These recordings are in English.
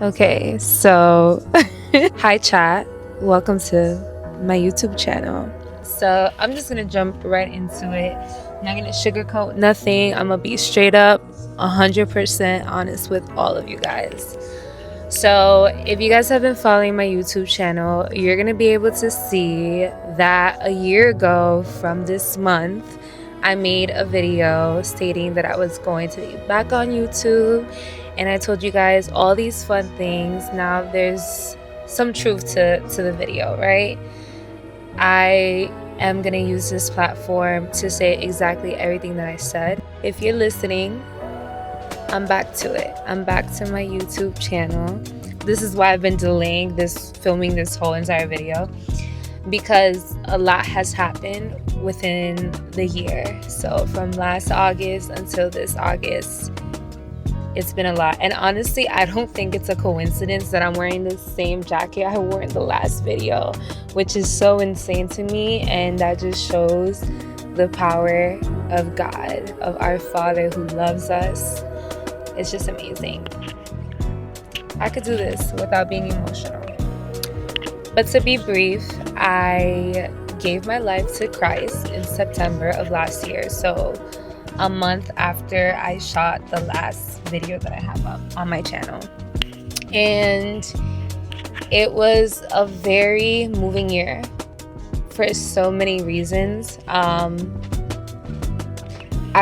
Okay, so hi chat. Welcome to my YouTube channel. So I'm just gonna jump right into it. I'm not gonna sugarcoat nothing. I'm gonna be straight up 100% honest with all of you guys. So if you guys have been following my YouTube channel, you're gonna be able to see that a year ago from this month, I made a video stating that I was going to be back on YouTube, and I told you guys all these fun things. Now there's some truth to the video, right? I am gonna use this platform to say exactly everything that I said. If you're listening, I'm back to it. I'm back to my YouTube channel. This is why I've been delaying filming this whole entire video, because a lot has happened within the year. So from last August until this August, it's been a lot. And honestly, I don't think it's a coincidence that I'm wearing the same jacket I wore in the last video, which is so insane to me. And that just shows the power of God, of our Father who loves us. It's just amazing. I could do this without being emotional. But to be brief, I gave my life to Christ in September of last year. So a month after I shot the last video that I have up on my channel. And it was a very moving year for so many reasons. I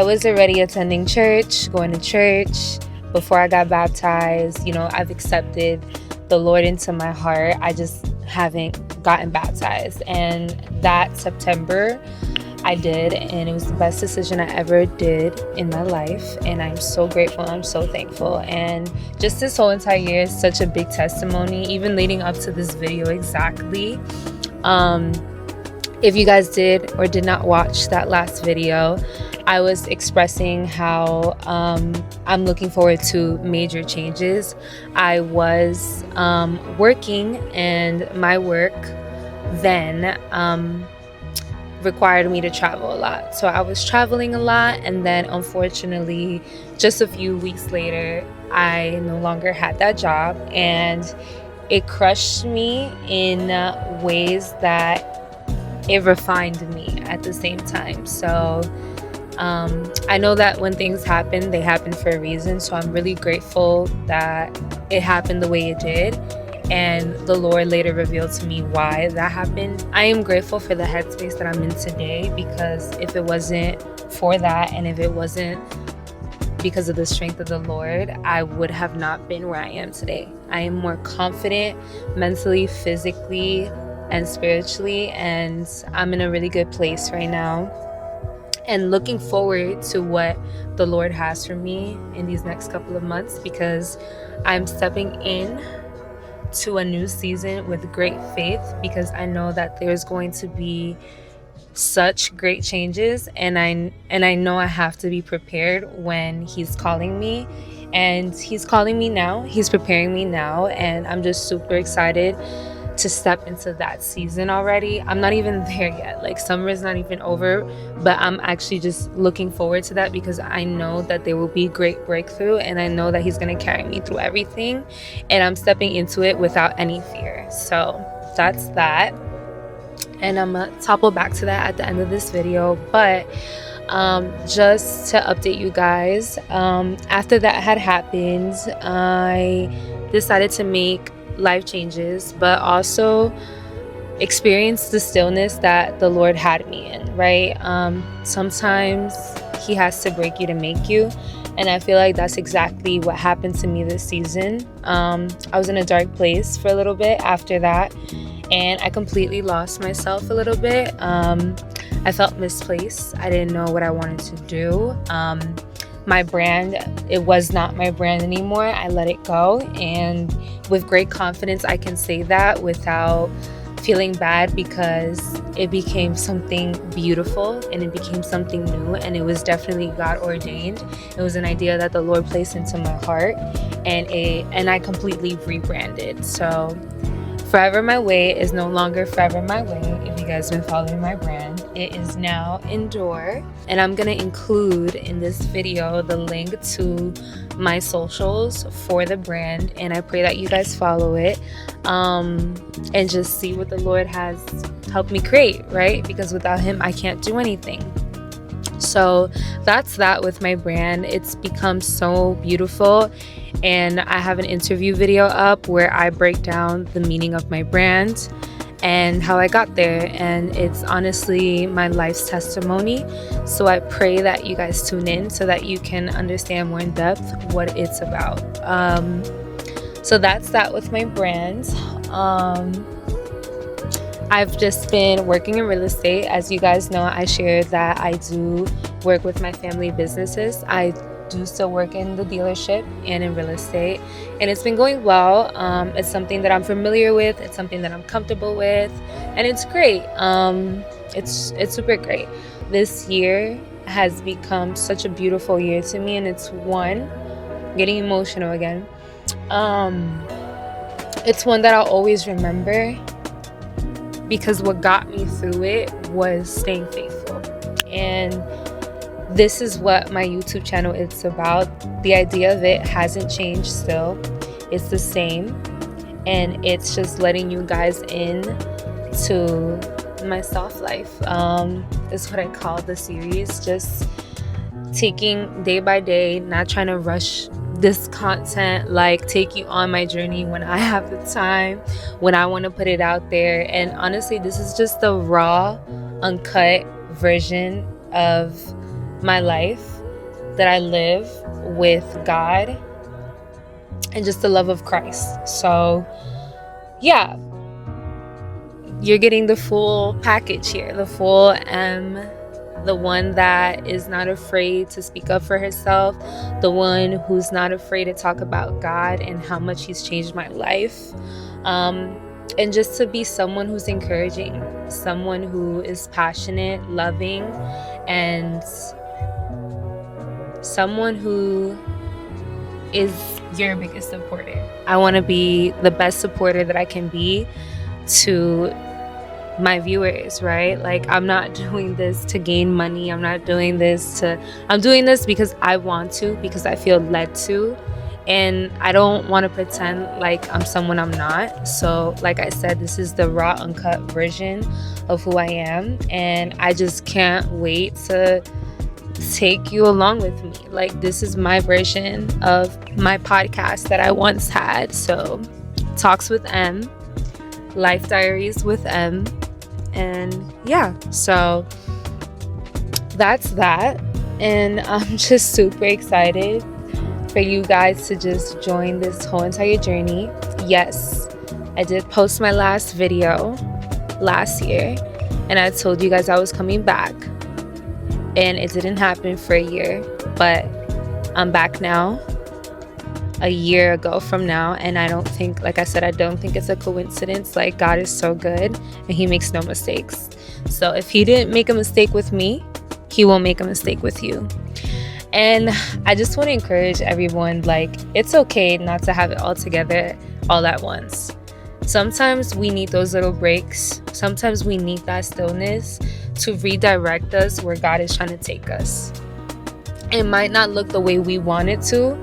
was already attending church, going to church before I got baptized. You know, I've accepted the Lord into my heart. I just haven't gotten baptized. And that September, I did, and it was the best decision I ever did in my life. And I'm so grateful. I'm so thankful. And just this whole entire year is such a big testimony, even leading up to this video exactly. If you guys did or did not watch that last video, I was expressing how I'm looking forward to major changes. I was working, and my work then required me to travel a lot. So I was traveling a lot, and then unfortunately, just a few weeks later, I no longer had that job, and it crushed me in ways that it refined me at the same time. So I know that when things happen, they happen for a reason. So I'm really grateful that it happened the way it did. And the Lord later revealed to me why that happened. I am grateful for the headspace that I'm in today, because if it wasn't for that, and if it wasn't because of the strength of the Lord, I would have not been where I am today. I am more confident mentally, physically, and spiritually, and I'm in a really good place right now. And looking forward to what the Lord has for me in these next couple of months, because I'm stepping in to a new season with great faith, because I know that there's going to be such great changes, and I know I have to be prepared when He's calling me. And He's calling me now. He's preparing me now, and I'm just super excited to step into that season already. I'm not even there yet. Like, summer is not even over, but I'm actually just looking forward to that, because I know that there will be great breakthrough, and I know that He's going to carry me through everything, and I'm stepping into it without any fear. So that's that. And I'm going to topple back to that at the end of this video. But just to update you guys, after that had happened, I decided to make life changes, but also experience the stillness that the Lord had me in, right? Sometimes He has to break you to make you. And I feel like that's exactly what happened to me this season. I was in a dark place for a little bit after that, and I completely lost myself a little bit. I felt misplaced. I didn't know what I wanted to do. My brand, it was not my brand anymore. I let it go, and with great confidence I can say that without feeling bad, because it became something beautiful, and it became something new, and it was definitely God ordained. It was an idea that the Lord placed into my heart, and I completely rebranded. So Forever My Way is no longer Forever My Way. If you guys been following my brand, it is now Endure. And I'm gonna include in this video the link to my socials for the brand, and I pray that you guys follow it and just see what the Lord has helped me create, right? Because without him I can't do anything. So that's that with my brand. It's become so beautiful, and I have an interview video up where I break down the meaning of my brand and how I got there, and it's honestly my life's testimony. So I pray that you guys tune in so that you can understand more in depth what it's about. So that's that with my brand. I've just been working in real estate. As you guys know, I shared that I do work with my family businesses. I do still work in the dealership and in real estate, and it's been going well. It's something that I'm familiar with. It's something that I'm comfortable with, and it's great. It's super great. This year has become such a beautiful year to me, and it's one, getting emotional again. It's one that I'll always remember, because what got me through it was staying faithful. And this is what my YouTube channel is about. The idea of it hasn't changed still. It's the same. And it's just letting you guys in to my soft life. Is what I call the series. Just taking day by day, not trying to rush this content, like take you on my journey when I have the time, when I want to put it out there. And honestly, this is just the raw, uncut version of my life that I live with God and just the love of Christ. So yeah, you're getting the full package here, the full the one that is not afraid to speak up for herself, the one who's not afraid to talk about God and how much he's changed my life, and just to be someone who's encouraging, someone who is passionate, loving, and someone who is your biggest supporter. I want to be the best supporter that I can be to my viewers, right? Like, I'm not doing this to gain money. I'm doing this because I want to, because I feel led to, and I don't want to pretend like I'm someone I'm not. So like I said, this is the raw, uncut version of who I am, and I just can't wait to take you along with me. Like, this is my version of my podcast that I once had. So Talks with M, Life Diaries with M. And yeah, so that's that. And I'm just super excited for you guys to just join this whole entire journey. Yes, I did post my last video last year, and I told you guys I was coming back, and it didn't happen for a year, but I'm back now, a year ago from now. And I don't think, like I said, I don't think it's a coincidence. Like, God is so good and he makes no mistakes. So if he didn't make a mistake with me, he won't make a mistake with you. And I just want to encourage everyone, like, it's okay not to have it all together all at once. Sometimes we need those little breaks. Sometimes we need that stillness to redirect us where God is trying to take us. It might not look the way we want it to,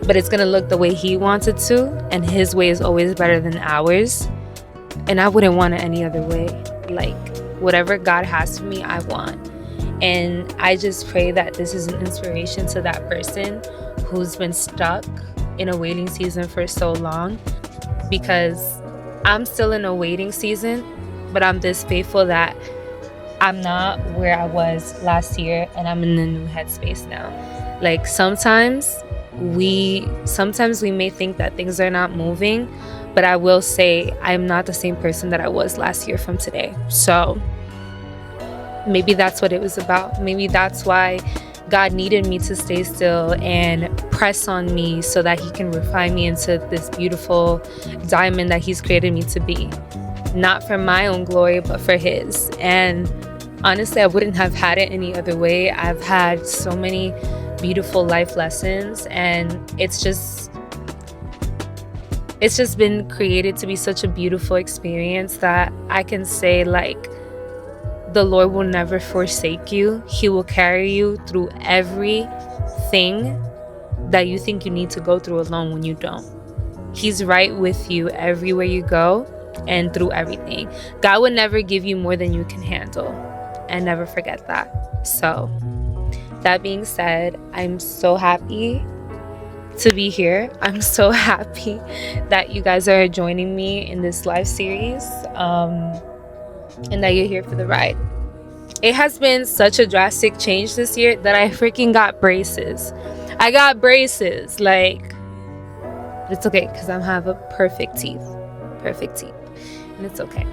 but it's gonna look the way he wants it to, and his way is always better than ours. And I wouldn't want it any other way. Like, whatever God has for me, I want. And I just pray that this is an inspiration to that person who's been stuck in a waiting season for so long, because I'm still in a waiting season, but I'm this faithful that I'm not where I was last year, and I'm in a new headspace now. Like, sometimes we may think that things are not moving, but I will say I'm not the same person that I was last year from today. So maybe that's what it was about. Maybe that's why God needed me to stay still and press on me so that he can refine me into this beautiful diamond that he's created me to be. Not for my own glory, but for his. And honestly, I wouldn't have had it any other way. I've had so many beautiful life lessons, and it's it's just been created to be such a beautiful experience that I can say, like, the Lord will never forsake you. He will carry you through everything that you think you need to go through alone when you don't. He's right with you everywhere you go and through everything. God would never give you more than you can handle, and never forget that. So, that being said, I'm so happy to be here. I'm so happy that you guys are joining me in this live series, and that you're here for the ride. It has been such a drastic change this year that I freaking got braces. I got braces. Like, it's okay because I have a perfect teeth, and it's okay.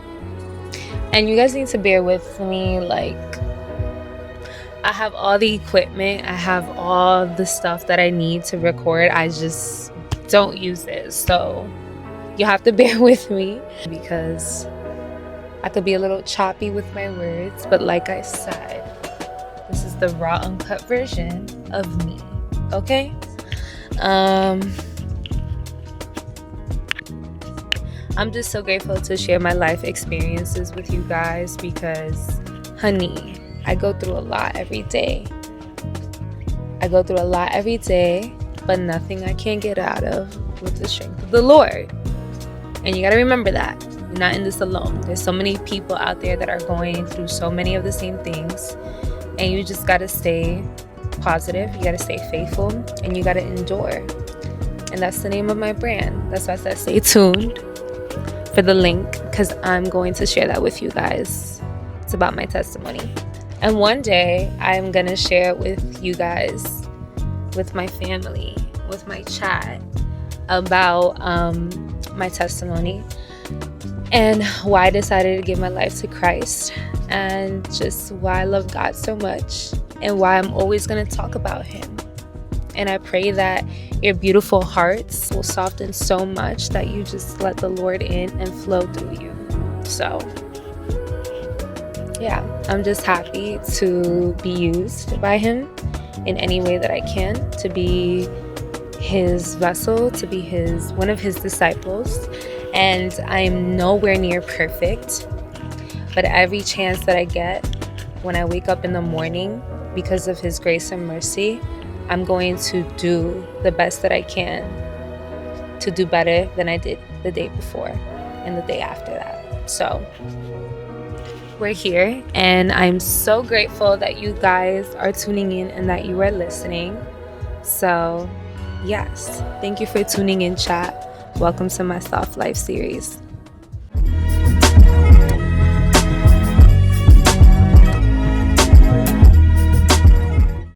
And you guys need to bear with me. Like, I have all the equipment, I have all the stuff that I need to record. I just don't use it. So you have to bear with me because I could be a little choppy with my words. But like I said, this is the raw, uncut version of me. Okay? I'm just so grateful to share my life experiences with you guys because, honey, I go through a lot every day. But nothing I can't get out of with the strength of the Lord. And you got to remember that. You're not in this alone. There's so many people out there that are going through so many of the same things. And you just got to stay positive. You got to stay faithful. And you got to endure. And that's the name of my brand. That's why I said stay tuned for the link, because I'm going to share that with you guys. It's about my testimony. And one day I'm going to share it with you guys, with my family, with my chat, about my testimony and why I decided to give my life to Christ, and just why I love God so much and why I'm always going to talk about Him. And I pray that your beautiful hearts will soften so much that you just let the Lord in and flow through you. So yeah, I'm just happy to be used by Him in any way that I can, to be His vessel, to be one of His disciples. And I'm nowhere near perfect, but every chance that I get when I wake up in the morning, because of His grace and mercy, I'm going to do the best that I can to do better than I did the day before and the day after that. So we're here, and I'm so grateful that you guys are tuning in and that you are listening. So yes, thank you for tuning in, chat. Welcome to my Soft Life series.